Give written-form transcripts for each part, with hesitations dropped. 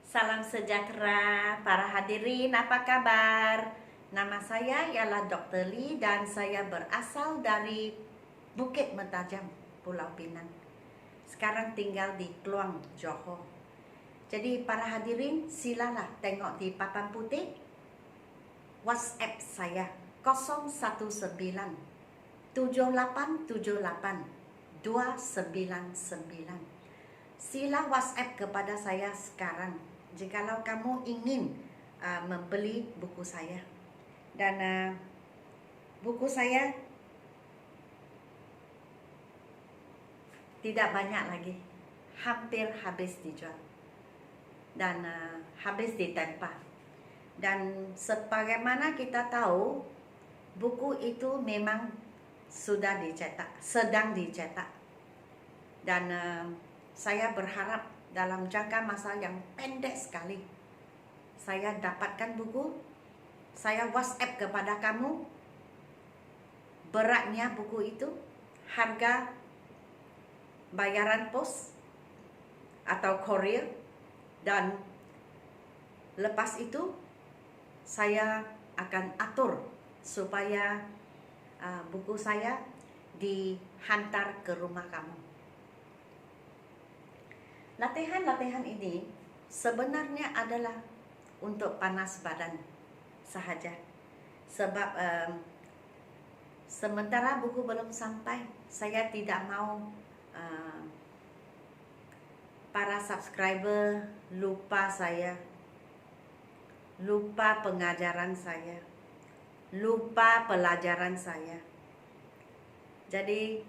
Salam sejahtera para hadirin, apa kabar? Nama saya ialah Dr. Lee dan saya berasal dari Bukit Mentajam, Pulau Pinang. Sekarang tinggal di Kluang, Johor. Jadi para hadirin silalah tengok di papan putih WhatsApp saya 019 7878 299. Sila WhatsApp kepada saya sekarang jikalau kamu ingin membeli buku saya. Dan buku saya tidak banyak lagi, hampir habis dijual dan habis ditempa. Dan sebagaimana kita tahu, buku itu memang sudah dicetak, sedang dicetak. Dan saya berharap dalam jangka masa yang pendek sekali saya dapatkan buku. Saya WhatsApp kepada kamu beratnya buku itu, harga bayaran pos atau korir, dan lepas itu saya akan atur supaya buku saya dihantar ke rumah kamu. Latihan-latihan ini sebenarnya adalah untuk panas badan sahaja. Sebab sementara buku belum sampai, saya tidak mau para subscriber lupa saya, lupa pengajaran saya, lupa pelajaran saya. Jadi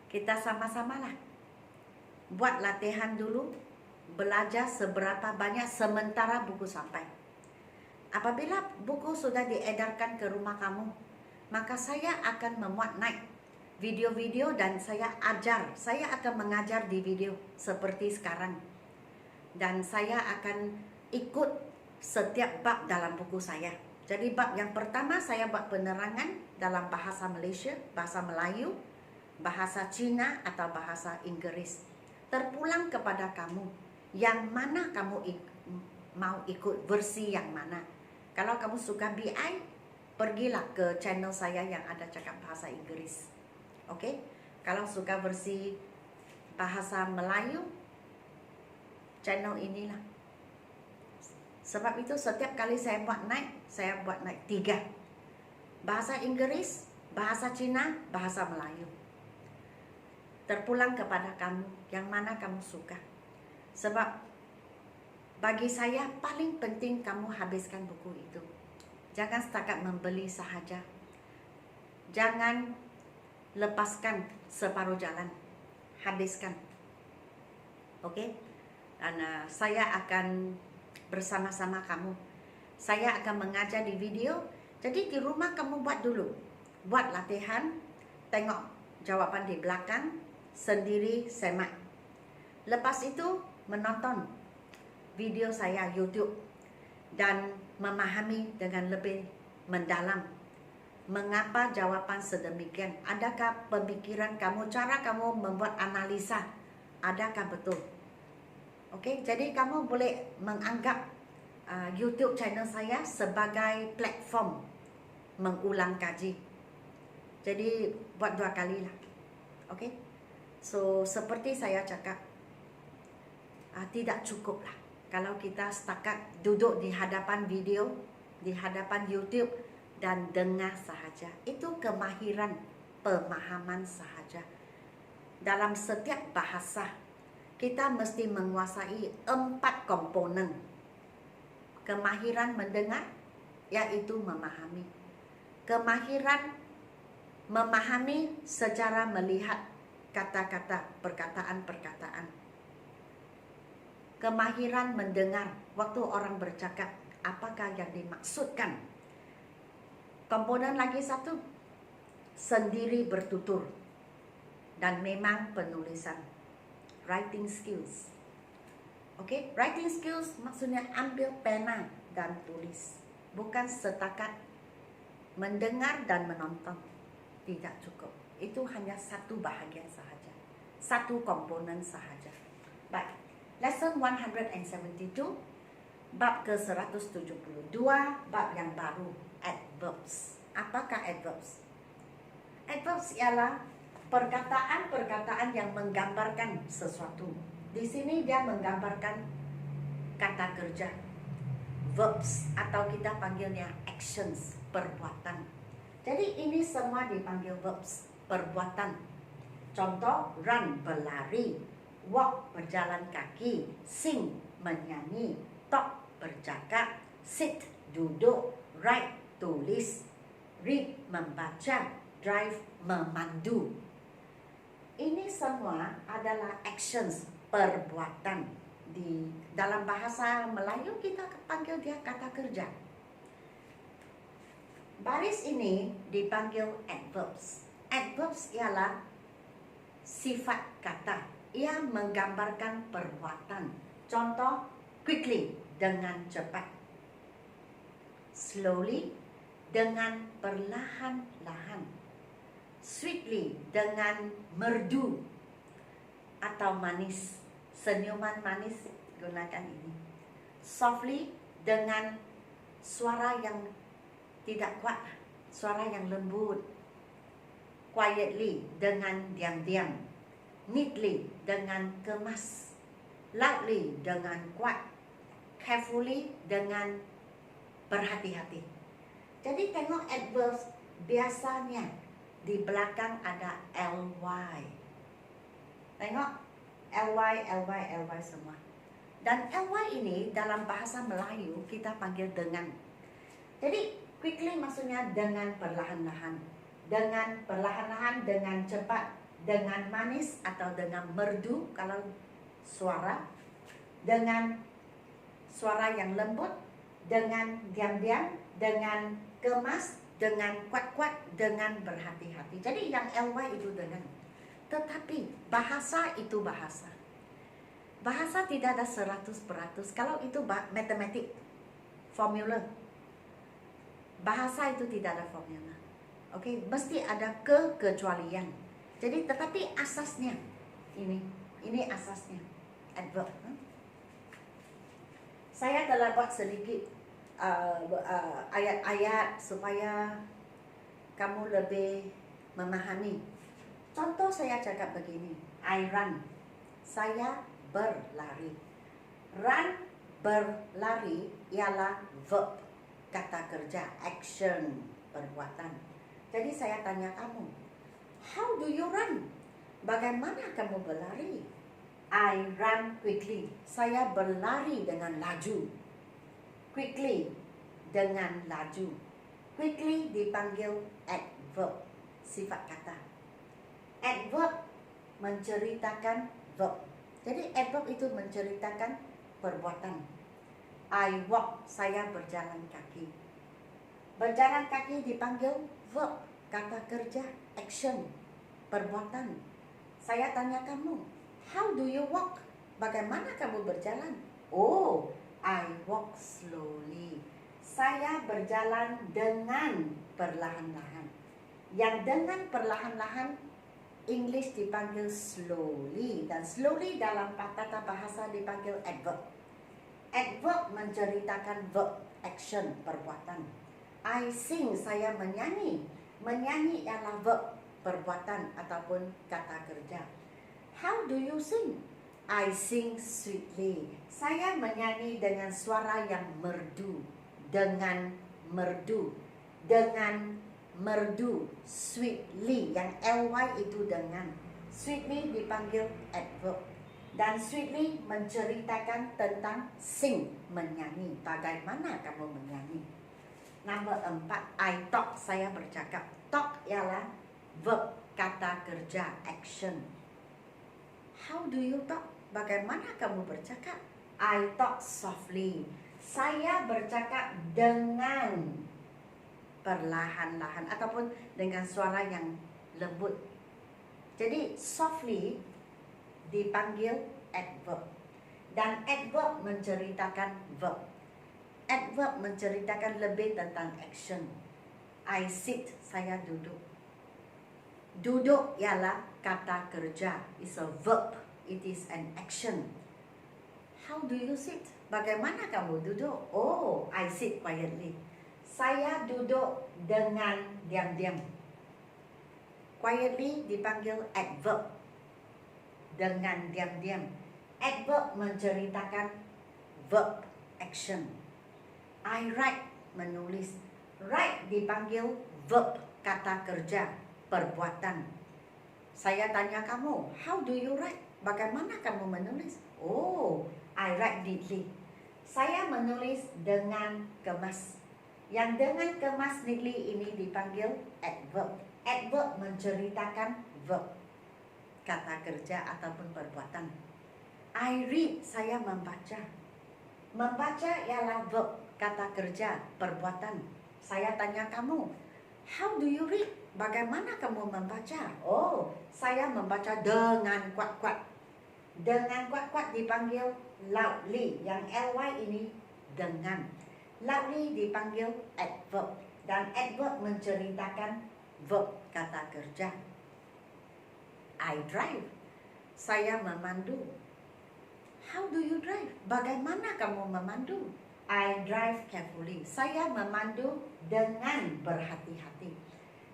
kita sama-samalah buat latihan dulu, belajar seberapa banyak sementara buku sampai. Apabila buku sudah diedarkan ke rumah kamu, maka saya akan memuat naik video-video dan saya akan mengajar di video seperti sekarang. Dan saya akan ikut setiap bab dalam buku saya. Jadi bab yang pertama saya buat penerangan dalam bahasa Malaysia, bahasa Melayu, bahasa Cina atau bahasa Inggeris. Terpulang kepada kamu, yang mana kamu mau ikut versi yang mana. Kalau kamu suka BI, pergilah ke channel saya yang ada cakap bahasa Inggeris. Okey? Kalau suka versi bahasa Melayu, channel inilah. Sebab itu setiap kali saya buat naik 3. Bahasa Inggeris, bahasa Cina, bahasa Melayu. Terpulang kepada kamu, yang mana kamu suka. Sebab bagi saya paling penting kamu habiskan buku itu. Jangan setakat membeli sahaja. Jangan lepaskan separuh jalan. Habiskan. Okey? Dan saya akan bersama-sama kamu. Saya akan mengajar di video. Jadi di rumah kamu buat dulu. Buat latihan, tengok jawapan di belakang, sendiri semak. Lepas itu menonton video saya YouTube dan memahami dengan lebih mendalam mengapa jawapan sedemikian. Adakah pemikiran kamu, cara kamu membuat analisa, adakah betul? Okey, jadi kamu boleh menganggap YouTube channel saya sebagai platform mengulang kaji. Jadi buat 2 kali lah. Okey. So seperti saya cakap, tidak cukup lah kalau kita setakat duduk di hadapan video, di hadapan YouTube dan dengar sahaja. Itu kemahiran pemahaman sahaja. Dalam setiap bahasa, kita mesti menguasai 4 komponen. Kemahiran mendengar, iaitu memahami. Kemahiran memahami secara melihat kata-kata, perkataan-perkataan. Kemahiran mendengar, waktu orang bercakap, apakah yang dimaksudkan. Komponen lagi satu, sendiri bertutur. Dan memang penulisan, writing skills. Okey, writing skills maksudnya ambil pena dan tulis. Bukan setakat mendengar dan menonton. Tidak cukup. Itu hanya satu bahagian sahaja. Satu komponen sahaja. Baik. Lesson 172. Bab ke-172, bab yang baru, adverbs. Apakah adverbs? Adverbs ialah perkataan-perkataan yang menggambarkan sesuatu. Di sini dia menggambarkan kata kerja, verbs, atau kita panggilnya actions, perbuatan. Jadi ini semua dipanggil verbs, perbuatan. Contoh, run, berlari, walk, berjalan kaki, sing, menyanyi, talk, bercakap, sit, duduk, write, tulis, read, membaca, drive, memandu. Ini semua adalah actions, perbuatan. Di dalam bahasa Melayu kita panggil dia kata kerja. Baris ini dipanggil adverbs. Adverbs ialah sifat kata. Ia menggambarkan perbuatan. Contoh, quickly, dengan cepat. Slowly, dengan perlahan-lahan. Sweetly, dengan merdu atau manis. Senyuman manis, gunakan ini. Softly, dengan suara yang tidak kuat, suara yang lembut. Quietly, dengan diam-diam. Neatly, dengan kemas. Loudly, dengan kuat. Carefully, dengan berhati-hati. Jadi tengok adverbs, biasanya di belakang ada ly. Tengok, ly semua. Dan ly ini dalam bahasa Melayu kita panggil dengan. Jadi quickly maksudnya dengan perlahan-lahan. Dengan perlahan-lahan, dengan cepat, dengan manis atau dengan merdu kalau suara, dengan suara yang lembut, dengan diam-diam, dengan kemas, dengan kuat-kuat, dengan berhati-hati. Jadi yang ly itu dengan. Tetapi bahasa itu bahasa. Bahasa tidak ada 100%. Kalau itu matematik, formula. Bahasa itu tidak ada formula. Oke, mesti ada kekecualian. Jadi tetapi asasnya ini asasnya adverb. Saya telah buat sedikit ayat-ayat supaya kamu lebih memahami. Contoh saya cakap begini, I run, saya berlari. Run, berlari ialah verb, kata kerja, action, perbuatan. Jadi saya tanya kamu, how do you run? Bagaimana kamu berlari? I run quickly, saya berlari dengan laju. Quickly, dengan laju. Quickly dipanggil adverb, sifat kata. Adverb menceritakan verb. Jadi adverb itu menceritakan perbuatan. I walk, saya berjalan kaki. Berjalan kaki dipanggil verb, kata kerja, action, perbuatan. Saya tanya kamu, how do you walk? Bagaimana kamu berjalan? Oh, I walk slowly. Saya berjalan dengan perlahan-lahan. Yang dengan perlahan-lahan English dipanggil slowly, dan slowly dalam tata bahasa dipanggil adverb. Adverb menceritakan verb, action, perbuatan. I sing, saya menyanyi. Menyanyi ialah verb, perbuatan ataupun kata kerja. How do you sing? I sing sweetly. Saya menyanyi dengan suara yang merdu. Dengan merdu. Dengan merdu, sweetly, yang ly itu dengan. Sweetly dipanggil adverb. Dan sweetly menceritakan tentang sing, menyanyi. Bagaimana kamu menyanyi? Nombor 4, I talk, saya bercakap. Talk ialah verb, kata kerja, action. How do you talk? Bagaimana kamu bercakap? I talk softly. Saya bercakap dengan perlahan-lahan ataupun dengan suara yang lembut. Jadi softly dipanggil adverb. Dan adverb menceritakan verb. Adverb menceritakan lebih tentang action. I sit, saya duduk. Duduk ialah kata kerja. It's a verb. It is an action. How do you sit? bagaimana kamu duduk? Oh, I sit quietly. Saya duduk dengan diam-diam. Quietly dipanggil adverb. Dengan diam-diam. Adverb menceritakan verb action. I write, menulis. Write dipanggil verb, kata kerja, perbuatan. Saya tanya kamu, how do you write? Bagaimana kamu menulis? Oh, I write neatly. Saya menulis dengan kemas. Yang dengan kemas neatly ini dipanggil adverb. Adverb menceritakan verb, kata kerja ataupun perbuatan. I read, saya membaca. Membaca ialah verb, kata kerja, perbuatan. Saya tanya kamu, how do you read? Bagaimana kamu membaca? Oh, saya membaca dengan kuat-kuat. Dengan kuat-kuat dipanggil loudly. Yang ly ini dengan. Loudly dipanggil adverb. Dan adverb menceritakan verb, kata kerja. I drive. Saya memandu. How do you drive? Bagaimana kamu memandu? I drive carefully. Saya memandu dengan berhati-hati.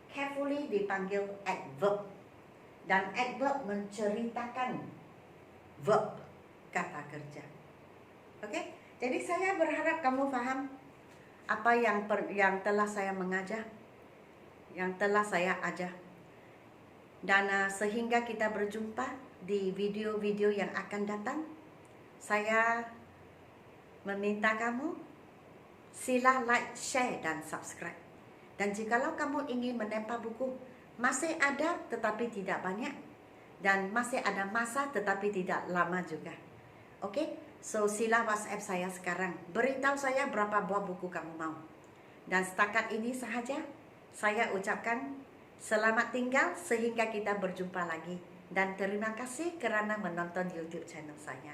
Carefully dipanggil adverb. Dan adverb menceritakan verb, kata kerja. Oke? Jadi saya berharap kamu faham apa yang telah saya mengajar, yang telah saya ajar. Dan sehingga kita berjumpa di video-video yang akan datang, saya meminta kamu sila like, share dan subscribe. Dan jikalau kamu ingin menempa buku, masih ada tetapi tidak banyak. Dan masih ada masa tetapi tidak lama juga. Oke? So sila WhatsApp saya sekarang. Beritahu saya berapa buah buku kamu mau. Dan setakat ini sahaja saya ucapkan selamat tinggal sehingga kita berjumpa lagi. Dan terima kasih kerana menonton YouTube channel saya.